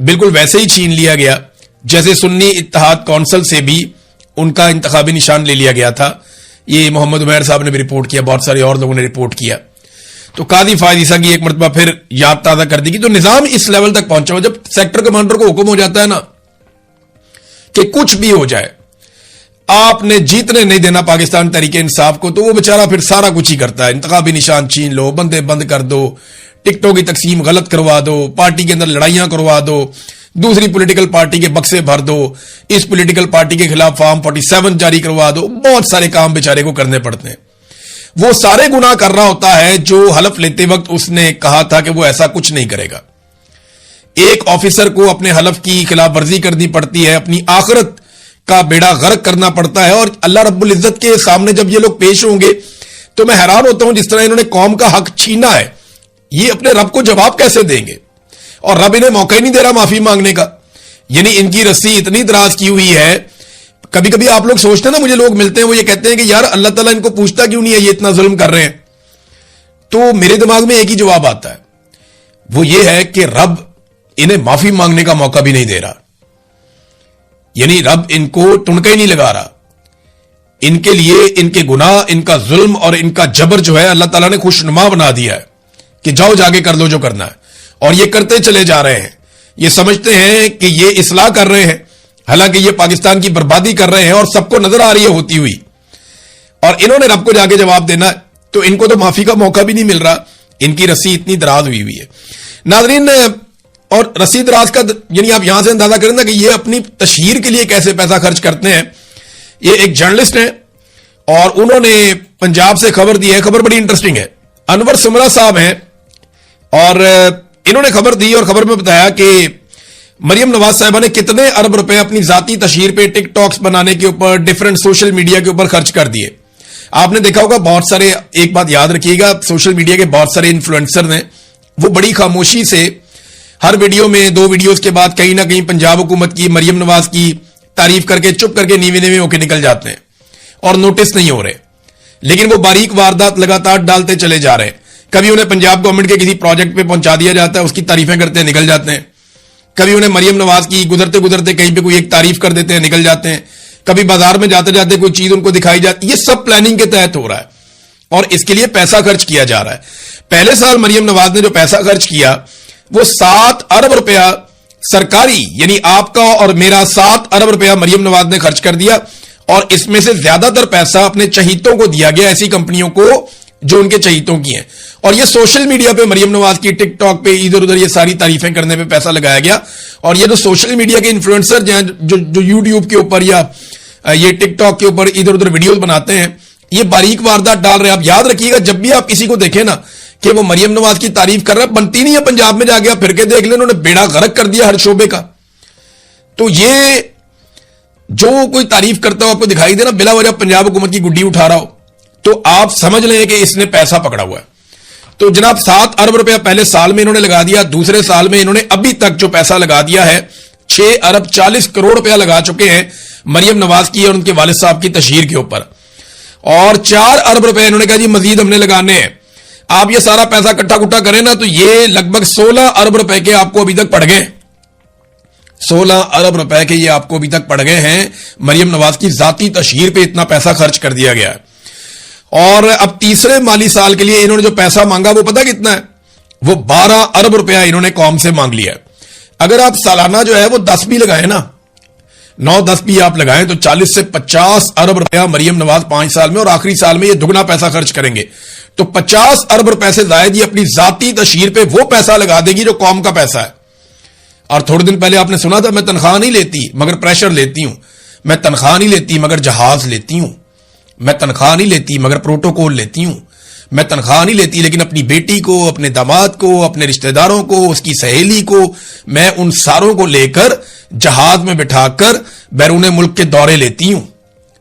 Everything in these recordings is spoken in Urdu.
بالکل ویسے ہی چھین لیا گیا جیسے سنی اتحاد کونسل سے بھی ان کا انتخابی نشان لے لیا گیا تھا. یہ محمد عمیر صاحب نے بھی رپورٹ کیا, بہت سارے اور لوگوں نے رپورٹ کیا. تو قاضی فائز عیسیٰ کی ایک مرتبہ پھر یاد تازہ کر دی گی. تو نظام اس لیول تک پہنچا ہوا, جب سیکٹر کمانڈر کو حکم ہو جاتا ہے نا کہ کچھ بھی ہو جائے آپ نے جیتنے نہیں دینا پاکستان تحریک انصاف کو, تو وہ بیچارہ پھر سارا کچھ ہی کرتا ہے. انتخابی نشان چھین لو, بندے بند کر دو, ٹکٹوں کی تقسیم غلط کروا دو, پارٹی کے اندر لڑائیاں کروا دو, دوسری پولیٹیکل پارٹی کے بکسے بھر دو, اس پولیٹیکل پارٹی کے خلاف فارم 47 جاری کروا دو. بہت سارے کام بیچارے کو کرنے پڑتے ہیں. وہ سارے گناہ کر رہا ہوتا ہے جو حلف لیتے وقت اس نے کہا تھا کہ وہ ایسا کچھ نہیں کرے گا. ایک آفیسر کو اپنے حلف کی خلاف ورزی کرنی پڑتی ہے, اپنی آخرت کا بیڑا غرق کرنا پڑتا ہے, اور اللہ رب العزت کے سامنے جب یہ لوگ پیش ہوں گے تو میں حیران ہوتا ہوں جس طرح انہوں نے قوم کا حق چھینا ہے, یہ اپنے رب کو جواب کیسے دیں گے؟ اور رب انہیں موقع ہی نہیں دے رہا معافی مانگنے کا. یعنی ان کی رسی اتنی دراز کی ہوئی ہے. کبھی کبھی آپ لوگ سوچتے ہیں نا, مجھے لوگ ملتے ہیں وہ یہ کہتے ہیں کہ یار اللہ تعالیٰ ان کو پوچھتا کیوں نہیں ہے, یہ اتنا ظلم کر رہے ہیں. تو میرے دماغ میں ایک ہی جواب آتا ہے, وہ یہ ہے کہ رب انہیں معافی مانگنے کا موقع بھی نہیں دے رہا. یعنی رب ان کو ٹنکا ہی نہیں لگا رہا. ان کے لیے ان کے گناہ, ان کا ظلم اور ان کا جبر جو ہے اللہ تعالیٰ نے خوشنما بنا دیا ہے کہ جاؤ جا کے کر لو جو کرنا ہے. اور یہ کرتے چلے جا رہے ہیں. یہ سمجھتے ہیں کہ یہ اصلاح کر رہے ہیں, حالانکہ یہ پاکستان کی بربادی کر رہے ہیں اور سب کو نظر آ رہی ہے ہوتی ہوئی. اور انہوں نے رب کو جا کے جواب دینا ہے, تو ان کو تو معافی کا موقع بھی نہیں مل رہا. ان کی رسی اتنی دراز ہوئی ہوئی ہے ناظرین. اور رسی دراز کا یعنی آپ یہاں سے اندازہ کریں نا کہ یہ اپنی تشہیر کے لیے کیسے پیسہ خرچ کرتے ہیں. یہ ایک جرنلسٹ ہیں اور انہوں نے پنجاب سے خبر دی ہے. خبر بڑی انٹرسٹنگ ہے. انور سمرا صاحب ہیں اور انہوں نے خبر دی اور خبر میں بتایا کہ مریم نواز صاحبہ نے کتنے ارب روپے اپنی ذاتی تشہیر پہ ٹک ٹاکس بنانے کے اوپر, ڈیفرنٹ سوشل میڈیا کے اوپر خرچ کر دیے. آپ نے دیکھا ہوگا بہت سارے, ایک بات یاد رکھیے گا, سوشل میڈیا کے بہت سارے انفلوئنسر ہیں وہ بڑی خاموشی سے ہر ویڈیو میں 2 ویڈیوز کے بعد کہیں نہ کہیں پنجاب حکومت کی, مریم نواز کی تعریف کر کے چپ کر کے نیوے نیوے ہو کے نکل جاتے ہیں اور نوٹس نہیں ہو رہے. لیکن وہ باریک واردات لگاتار ڈالتے چلے جا رہے ہیں. کبھی انہیں پنجاب گورنمنٹ کے کسی پروجیکٹ پہ پہنچا دیا جاتا ہے, اس کی تعریفیں کرتے ہیں نکل جاتے ہیں. کبھی انہیں مریم نواز کی گزرتے گزرتے کہیں پہ کوئی ایک تعریف کر دیتے ہیں, نکل جاتے ہیں. کبھی بازار میں جاتے جاتے کوئی چیز ان کو دکھائی جاتی. یہ سب پلاننگ کے تحت ہو رہا ہے اور اس کے لیے پیسہ خرچ کیا جا رہا ہے. پہلے سال مریم نواز نے جو پیسہ خرچ کیا وہ 7 ارب روپیہ سرکاری, یعنی آپ کا اور میرا 7 ارب روپیہ مریم نواز نے خرچ کر دیا. اور اس میں سے زیادہ تر پیسہ اپنے چہیتوں کو دیا گیا, ایسی کمپنیوں کو جو ان کے چہیتوں کی ہیں. اور یہ سوشل میڈیا پہ مریم نواز کی ٹک ٹاک پہ ادھر ادھر یہ ساری تعریفیں کرنے پہ پیسہ لگایا گیا. اور یہ جو سوشل میڈیا کے انفلوئنسر جو یوٹیوب کے اوپر یا یہ ٹک ٹاک کے اوپر ادھر ادھر ویڈیوز بناتے ہیں, یہ باریک واردات ڈال رہے ہیں. آپ یاد رکھیے گا جب بھی آپ کسی کو دیکھیں نا کہ وہ مریم نواز کی تعریف کر رہا ہے, بنتی نہیں ہے پنجاب میں جا گیا پھر کے دیکھ لیں, انہوں نے بیڑا غرق کر دیا ہر شعبے کا. تو یہ جو کوئی تعریف کرتا ہو آپ کو دکھائی دے نا بلا وجہ پنجاب حکومت کی گڈی اٹھا رہا ہو, تو آپ سمجھ لیں کہ اس نے پیسہ پکڑا ہوا ہے. تو جناب 7 ارب روپیہ پہلے سال میں انہوں نے لگا دیا. دوسرے سال میں انہوں نے ابھی تک جو پیسہ لگا دیا ہے 6 ارب 40 کروڑ روپیہ لگا چکے ہیں مریم نواز کی اور ان کے والد صاحب کی تشہیر کے اوپر. اور 4 ارب روپے انہوں نے کہا جی مزید ہم نے لگانے ہیں. آپ یہ سارا پیسہ کٹھا کٹھا کریں نا تو یہ لگ بھگ 16 ارب روپے کے آپ کو ابھی تک پڑ گئے. 16 ارب روپے کے یہ آپ کو ابھی تک پڑ گئے ہیں. مریم نواز کی ذاتی تشہیر پہ اتنا پیسہ خرچ کر دیا گیا ہے. اور اب تیسرے مالی سال کے لیے انہوں نے جو پیسہ مانگا وہ پتہ کتنا ہے, وہ 12 ارب روپیہ انہوں نے قوم سے مانگ لیا. اگر آپ سالانہ جو ہے وہ 10 بھی لگائیں نا, 9-10 بھی آپ لگائیں تو 40 سے 50 ارب روپیہ مریم نواز 5 سال میں, اور آخری سال میں یہ دگنا پیسہ خرچ کریں گے. تو 50 ارب روپے سے زائد یہ اپنی ذاتی تشہیر پہ وہ پیسہ لگا دے گی جو قوم کا پیسہ ہے. اور تھوڑے دن پہلے آپ نے سنا تھا میں تنخواہ نہیں لیتی مگر پریشر لیتی ہوں, میں تنخواہ نہیں لیتی مگر جہاز لیتی ہوں, میں تنخواہ نہیں لیتی مگر پروٹوکول لیتی ہوں, میں تنخواہ نہیں لیتی لیکن اپنی بیٹی کو, اپنے داماد کو, اپنے رشتہ داروں کو, اس کی سہیلی کو, میں ان ساروں کو لے کر جہاز میں بٹھا کر بیرون ملک کے دورے لیتی ہوں,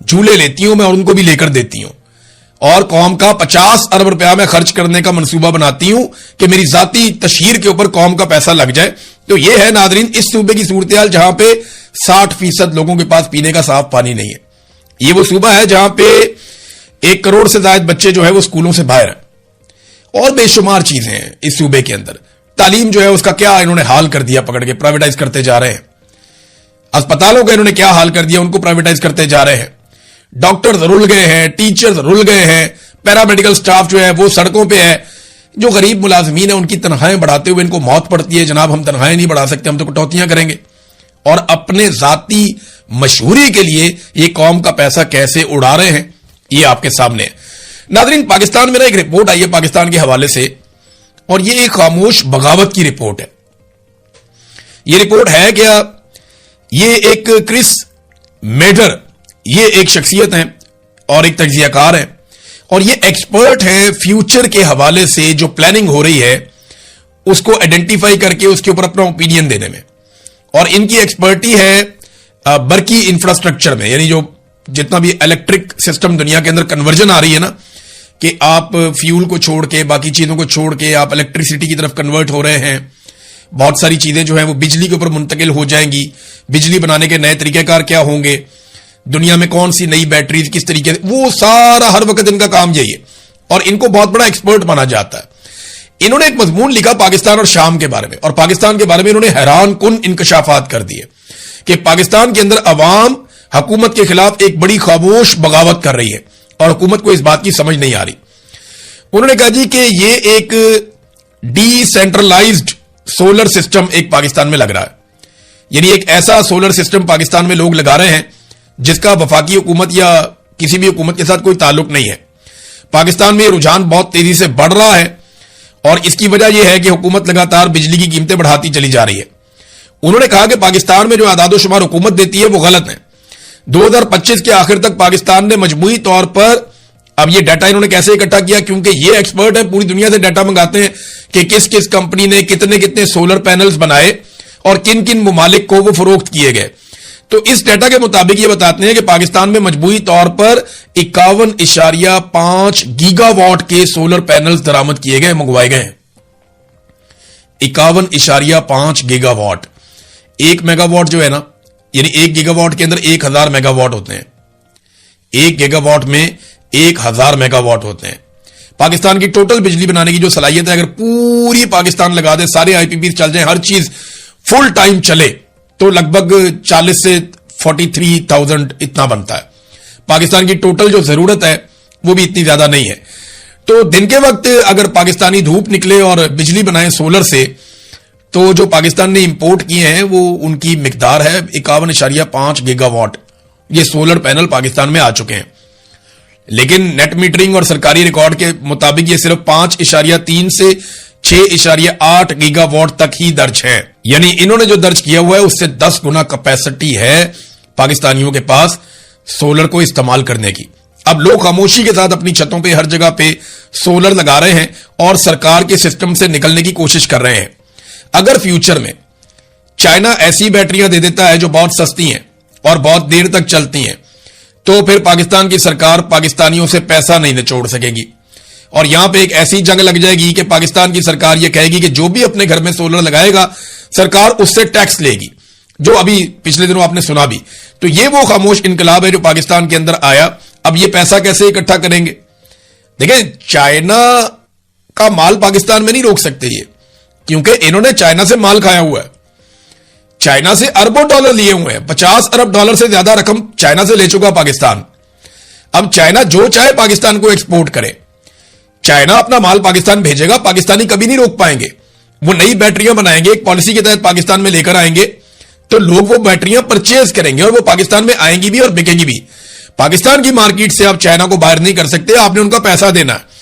جھولے لیتی ہوں میں, اور ان کو بھی لے کر دیتی ہوں. اور قوم کا 50 ارب روپیہ میں خرچ کرنے کا منصوبہ بناتی ہوں کہ میری ذاتی تشہیر کے اوپر قوم کا پیسہ لگ جائے. تو یہ ہے ناظرین اس صوبے کی صورتحال جہاں پہ 60% لوگوں کے پاس پینے کا صاف پانی نہیں ہے. یہ وہ صوبہ ہے جہاں پہ 1 کروڑ سے زائد بچے جو ہے وہ اسکولوں سے باہر ہیں, اور بے شمار چیزیں ہیں اس صوبے کے اندر. تعلیم جو ہے اس کا کیا انہوں نے حال کر دیا, پکڑ کے پرائیویٹائز کرتے جا رہے ہیں. اسپتالوں کا انہوں نے کیا حال کر دیا, ان کو پرائیویٹائز کرتے جا رہے ہیں. ڈاکٹرز رول گئے ہیں, ٹیچرز رول گئے ہیں, پیرامیڈیکل سٹاف جو ہے وہ سڑکوں پہ ہے. جو غریب ملازمین ہیں ان کی تنخواہیں بڑھاتے ہوئے ان کو موت پڑتی ہے, جناب ہم تنخواہیں نہیں بڑھا سکتے, ہم تو کٹوتیاں کریں گے. اور اپنے ذاتی مشہوری کے لیے یہ قوم کا پیسہ کیسے اڑا رہے ہیں, یہ آپ کے سامنے ہے. ناظرین, پاکستان میں ایک رپورٹ آئی ہے پاکستان کے حوالے سے, اور یہ ایک خاموش بغاوت کی رپورٹ ہے. یہ رپورٹ ہے کیا, یہ ایک کرس میڈر, یہ ایک شخصیت ہیں اور ایک تجزیہ کار ہیں, اور یہ ایکسپرٹ ہیں فیوچر کے حوالے سے جو پلاننگ ہو رہی ہے اس کو آئیڈینٹیفائی کر کے اس کے اوپر اپنا اوپینین دینے میں. اور ان کی ایکسپرٹی ہے برقی انفراسٹرکچر میں, یعنی جو جتنا بھی الیکٹرک سسٹم دنیا کے اندر کنورژن آ رہی ہے نا, کہ آپ فیول کو چھوڑ کے باقی چیزوں کو چھوڑ کے آپ الیکٹریسٹی کی طرف کنورٹ ہو رہے ہیں. بہت ساری چیزیں جو ہیں وہ بجلی کے اوپر منتقل ہو جائیں گی. بجلی بنانے کے نئے طریقہ کار کیا ہوں گے, دنیا میں کون سی نئی بیٹریز کس طریقے سے, وہ سارا ہر وقت ان کا کام یہی ہے, اور ان کو بہت بڑا ایکسپرٹ مانا جاتا ہے. انہوں نے ایک مضمون لکھا پاکستان اور شام کے بارے میں, اور پاکستان کے بارے میں انہوں نے حیران کن انکشافات کر دیے کہ پاکستان کے اندر عوام حکومت کے خلاف ایک بڑی خاموش بغاوت کر رہی ہے, اور حکومت کو اس بات کی سمجھ نہیں آ رہی. انہوں نے کہا جی کہ یہ ایک ڈی سینٹرلائزڈ سولر سسٹم ایک پاکستان میں لگ رہا ہے, یعنی ایک ایسا سولر سسٹم پاکستان میں لوگ لگا رہے ہیں جس کا وفاقی حکومت یا کسی بھی حکومت کے ساتھ کوئی تعلق نہیں ہے. پاکستان میں یہ رجحان بہت تیزی سے بڑھ رہا ہے, اور اس کی وجہ یہ ہے کہ حکومت لگاتار بجلی کی قیمتیں بڑھاتی چلی جا رہی ہے. انہوں نے کہا کہ پاکستان میں جو اعداد و شمار حکومت دیتی ہے وہ غلط ہے. 2025 کے آخر تک پاکستان نے مجموعی طور پر, اب یہ ڈیٹا انہوں نے کیسے اکٹھا کیا, کیونکہ یہ ایکسپرٹ ہے, پوری دنیا سے ڈیٹا منگاتے ہیں کہ کس کس کمپنی نے کتنے کتنے سولر پینلز بنائے اور کن کن ممالک کو وہ فروخت کیے گئے. تو اس ڈیٹا کے مطابق یہ بتاتے ہیں کہ پاکستان میں مجموعی طور پر 51.5 گیگا واٹ کے سولر پینلز درآمد کیے گئے, منگوائے گئے ہیں. 51.5 گیگا واٹ. 1 میگا واٹ جو ہے نا, یعنی 1 گیگا واٹ کے اندر 1000 میگا واٹ ہوتے ہیں. 1 گیگا واٹ میں 1000 میگا واٹ ہوتے ہیں. پاکستان کی ٹوٹل بجلی بنانے کی جو صلاحیت ہے, اگر پوری پاکستان لگا دے, سارے آئی پی پی چل جائیں, ہر چیز فل ٹائم چلے, تو لگ بھگ 40 سے 43,000 اتنا بنتا ہے. پاکستان کی ٹوٹل جو ضرورت ہے وہ بھی اتنی زیادہ نہیں ہے. تو دن کے وقت اگر پاکستانی دھوپ نکلے اور بجلی بنائیں سولر سے, تو جو پاکستان نے امپورٹ کیے ہیں وہ ان کی مقدار ہے 51.5 گیگا واٹ. یہ سولر پینل پاکستان میں آ چکے ہیں, لیکن نیٹ میٹرنگ اور سرکاری ریکارڈ کے مطابق یہ صرف 5.3 سے 6.8 گیگا واٹ تک ہی درج ہے. یعنی انہوں نے جو درج کیا ہوا ہے اس سے 10 گنا کیپیسٹی ہے پاکستانیوں کے پاس سولر کو استعمال کرنے کی. اب لوگ خاموشی کے ساتھ اپنی چھتوں پہ ہر جگہ پہ سولر لگا رہے ہیں اور سرکار کے سسٹم سے نکلنے کی کوشش کر رہے ہیں. اگر فیوچر میں چائنا ایسی بیٹریاں دے دیتا ہے جو بہت سستی ہیں اور بہت دیر تک چلتی ہیں, تو پھر پاکستان کی سرکار پاکستانیوں سے پیسہ نہیں نچوڑ سکے گی, اور یہاں پہ ایک ایسی جنگ لگ جائے گی کہ پاکستان کی سرکار یہ کہے گی کہ جو بھی اپنے گھر میں سولر لگائے گا سرکار اس سے ٹیکس لے گی, جو ابھی پچھلے دنوں آپ نے سنا بھی. تو یہ وہ خاموش انقلاب ہے جو پاکستان کے اندر آیا. اب یہ پیسہ کیسے اکٹھا کریں گے؟ دیکھیں, چائنا کا مال پاکستان میں نہیں روک سکتے یہ, کیونکہ انہوں نے چائنا سے مال کھایا ہوا ہے. چائنا سے اربوں ڈالر لیے ہوئے ہیں, 50 ارب ڈالر سے زیادہ رقم چائنا سے لے چکا پاکستان. اب چائنا جو چاہے پاکستان کو ایکسپورٹ کرے, چائنا اپنا مال پاکستان بھیجے گا, پاکستانی کبھی نہیں روک پائیں گے. وہ نئی بیٹریاں بنائیں گے, ایک پالیسی کے تحت پاکستان میں لے کر آئیں گے, تو لوگ وہ بیٹریاں پرچیز کریں گے اور وہ پاکستان میں آئیں گی بھی اور بکیں گی بھی. پاکستان کی مارکیٹ سے آپ چائنا کو باہر نہیں کر سکتے, آپ نے ان کا پیسہ دینا ہے.